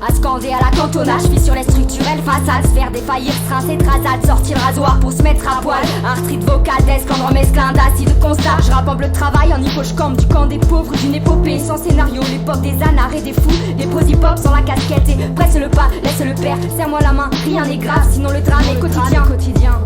À scander à la cantonnage, sur les structurelles façades, se faire défaillir, se rincer de rasade, sortir le rasoir pour se mettre à poil. Un street vocal d'escandre mesclin d'acide de constat. Je rappe en bleu de travail, en hippo-je-campe du camp des pauvres, d'une épopée sans scénario, l'époque des anards et des fous. Des pros hip-hop sans la casquette et presse le pas, laisse le père, serre-moi la main, rien n'est grave, sinon le drame est quotidien.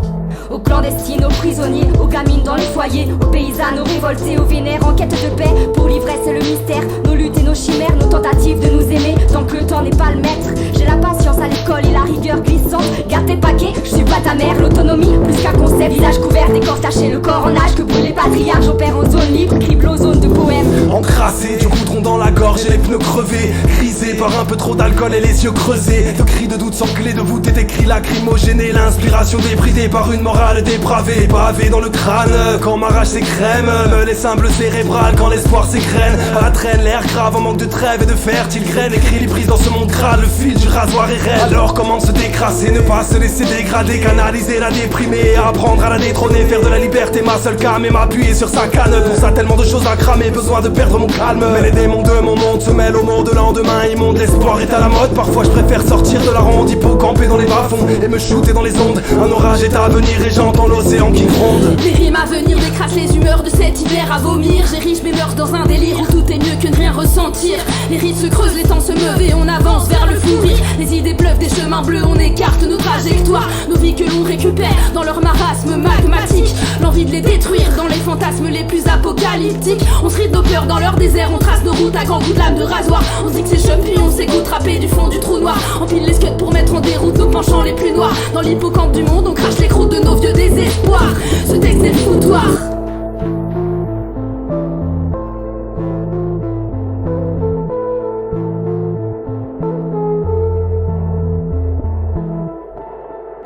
Aux clandestines, aux prisonniers, aux gamines dans les foyers, aux paysannes, aux révoltés, aux vénères en quête de paix. Pour l'ivresse et le mystère, nos luttes et nos chimères, nos tentatives de nous aimer, tant que le temps n'est pas le maître. J'ai la patience à l'école et la rigueur glissante. Garde tes paquets, je suis pas ta mère. L'autonomie, plus qu'un concept, visage couvert, décor taché, le corps en nage. Que brûle les patriarches, j'opère en zone libre, crible aux zones de poèmes. Encrassé, du goudron dans la gorge et les pneus crevés, grisé par un peu trop d'alcool et les yeux creusés. De cris de doute sanglés, de voûtes et des cris lacrymogénés. L'inspiration débridée par une morale dépravée, pavée dans le crâne. Quand m'arrache ses crèmes, me laisse humble cérébral. Quand l'espoir s'égrène, à la traîne, l'air grave en manque de trêve et de fertile graine. Écrit les prises dans ce monde crade, le fil du rasoir est raide. Alors comment se décrasser, ne pas se laisser dégrader, canaliser la déprimée, apprendre à la détrôner, faire de la liberté ma seule cam et m'appuyer sur sa canne. Pour ça tellement de choses à cramer, besoin de perdre mon calme. Mais les démons de mon monde se mêlent au monde de lendemain immonde. L'espoir est à la mode, parfois je préfère sortir de la ronde, hippocamper dans les bas-fonds et me shooter dans les ondes. Un orage est à venir et j'entends l'océan qui gronde. Les rimes à venir décrassent les humeurs de cet hiver à vomir. J'érige mes mœurs dans un délire où tout est mieux que ne rien ressentir. Les rides se creusent, les temps se meuvent et on avance vers le fou rire. Les idées pleuvent des chemins bleus, on écarte nos trajectoires, nos vies que l'on récupère dans leur marasme magmatique. L'envie de les détruire dans les fantasmes les plus apocalyptiques. On se ride nos peurs dans leur désert, on trace nos routes à grands coups de lame de rasoir. On se dit que c'est chum puis on s'écoute rapper du fond du trou noir. On pile les scuds pour mettre en déroute nos penchants les plus noirs. Dans l'hippocampe du monde, on crache les croûtes de